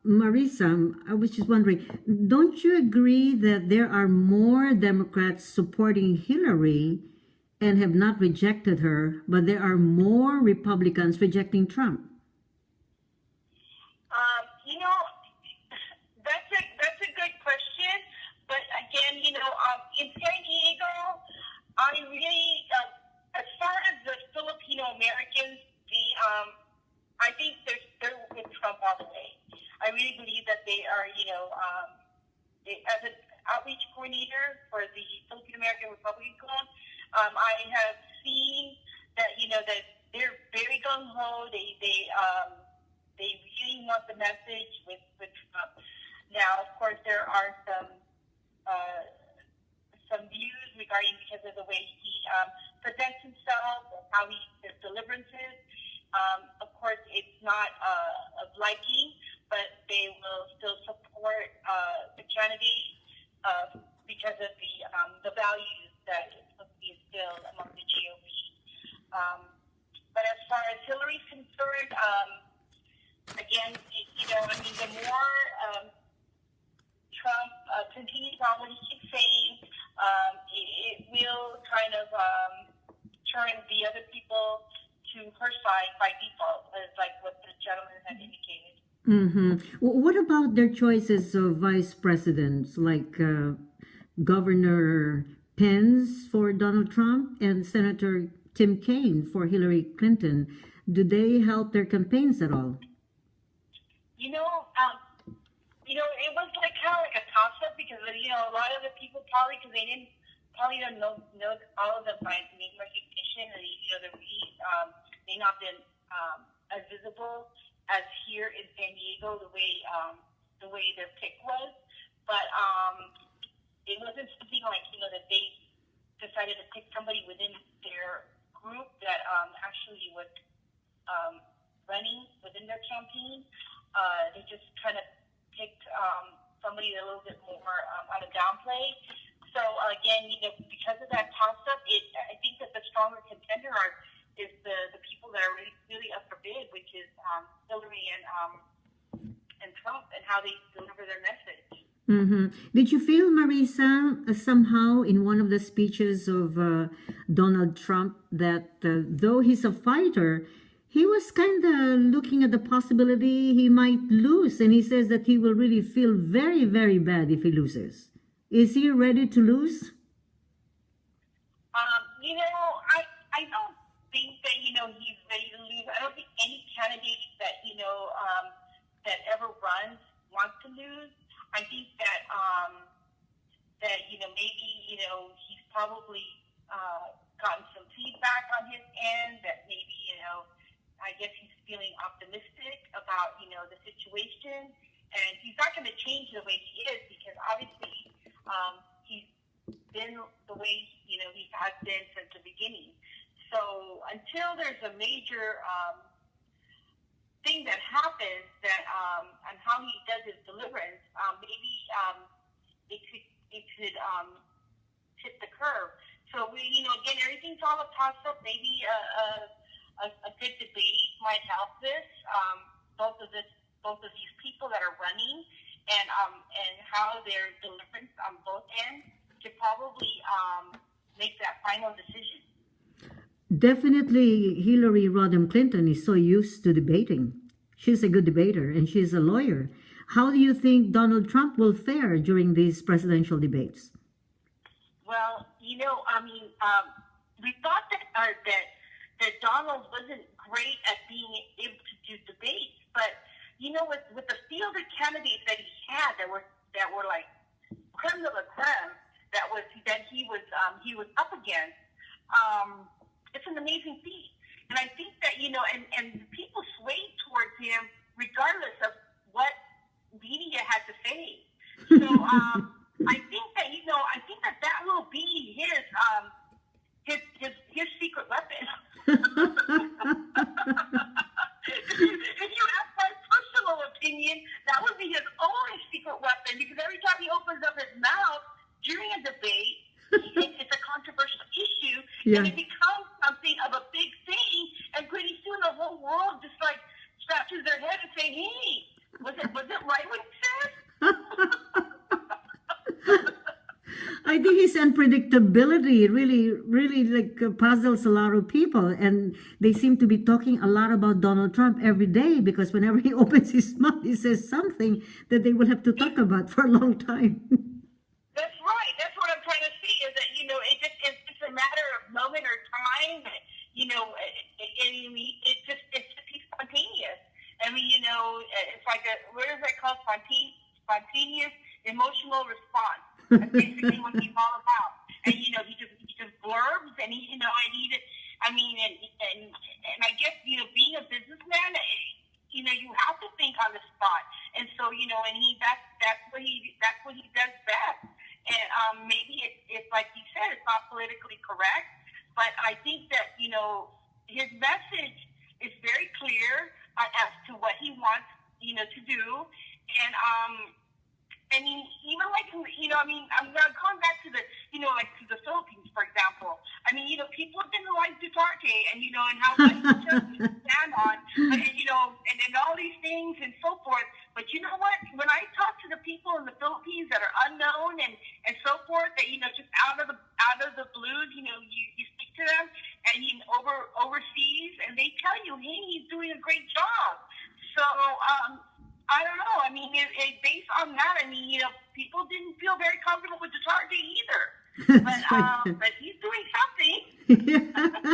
Marissa, I was just wondering, don't you agree that there are more Democrats supporting Hillary and have not rejected her, but there are more Republicans rejecting Trump? You know, that's a good question. But again, in San Diego, I really, as far as the Filipino Americans, I think they're with Trump all the way. I really believe that they are, as an outreach coordinator for the Filipino American Republican Club, I have seen that that they're very gung ho. They really want the message with Trump. Now, of course, there are some views regarding because of the way he presents himself and how his deliverances. Of course, it's not of liking, but they will still support the candidate because of the values that is supposed to be instilled among the GOP. But as far as Hillary's concerned, again, the more Trump continues on what he keeps saying, it will kind of turn the other people to her side by default, as like what the gentleman had indicated. Mm-hmm. What about their choices of vice presidents, like Governor Pence for Donald Trump and Senator Tim Kaine for Hillary Clinton? Do they help their campaigns at all? It was like kind of like a toss-up because a lot of the people probably because they don't know all of them by name recognition, and may not been as visible as here in San Diego the way their pick was, but it wasn't something like that they decided to pick somebody within their group that actually was running within their campaign. They just kind of picked somebody a little bit more on a downplay. So again, because of that toss-up, I think that the stronger contender is the people that are really, really up for bid, which is Hillary and Trump, and how they deliver their message. Mm-hmm. Did you feel, Marissa, somehow in one of the speeches of Donald Trump that though he's a fighter, he was kind of looking at the possibility he might lose, and he says that he will really feel very, very bad if he loses. Is he ready to lose? I don't think that he's ready to lose. I don't think any candidate that that ever runs wants to lose. I think that maybe he's probably gotten some feedback on his end that maybe I guess he's feeling optimistic about the situation, and he's not going to change the way he is because obviously he's been the way he has been since the beginning. So until there's a major thing that happens that on how he does his deliverance, maybe it could tip the curve. So again, everything's all a toss up. Maybe a good debate might help this. Both of these people that are running and how their deliverance on both ends to probably make that final decision. Definitely, Hillary Rodham Clinton is so used to debating. She's a good debater and she's a lawyer. How do you think Donald Trump will fare during these presidential debates? Well, we thought that Donald wasn't great at being able to do debates, but with the field of candidates that he had that were like creme de la creme that he was up against, it's an amazing feat. And I think that and people swayed towards him regardless of what media had to say. So I think that will be his secret weapon. If you ask my personal opinion, that would be his only secret weapon, because every time he opens up his mouth during a debate, it's a controversial issue, and it becomes something of a big thing, and pretty soon the whole world just like scratches their head and say, hey, was it right I think his unpredictability really like puzzles a lot of people, and they seem to be talking a lot about Donald Trump every day because whenever he opens his mouth, he says something that they will have to talk about for a long time. That's right. That's what I'm trying to see is that, it's just a matter of moment or time. It's just he's spontaneous. I mean, it's like what is that called? Spontaneous emotional response. That's basically what he's all about. And, he just blurbs and and I guess, being a businessman, you have to think on the spot. And so, that's what he does best. And maybe it's like you said, it's not politically correct, but I think that his message is very clear as to what he wants to do. And I mean, even like I'm going back to the to the Philippines, for example. I mean, people didn't like Duterte, and and how much he took stand on, and all these things and so forth. But you know what? When I talk to the people in the Philippines that are unknown and so forth, that just out of the blues, you speak to them and overseas, and they tell you, hey, he's doing a great job. So I don't know. I mean, based on that, people didn't feel very comfortable with Duterte either. But he's doing something. Yeah.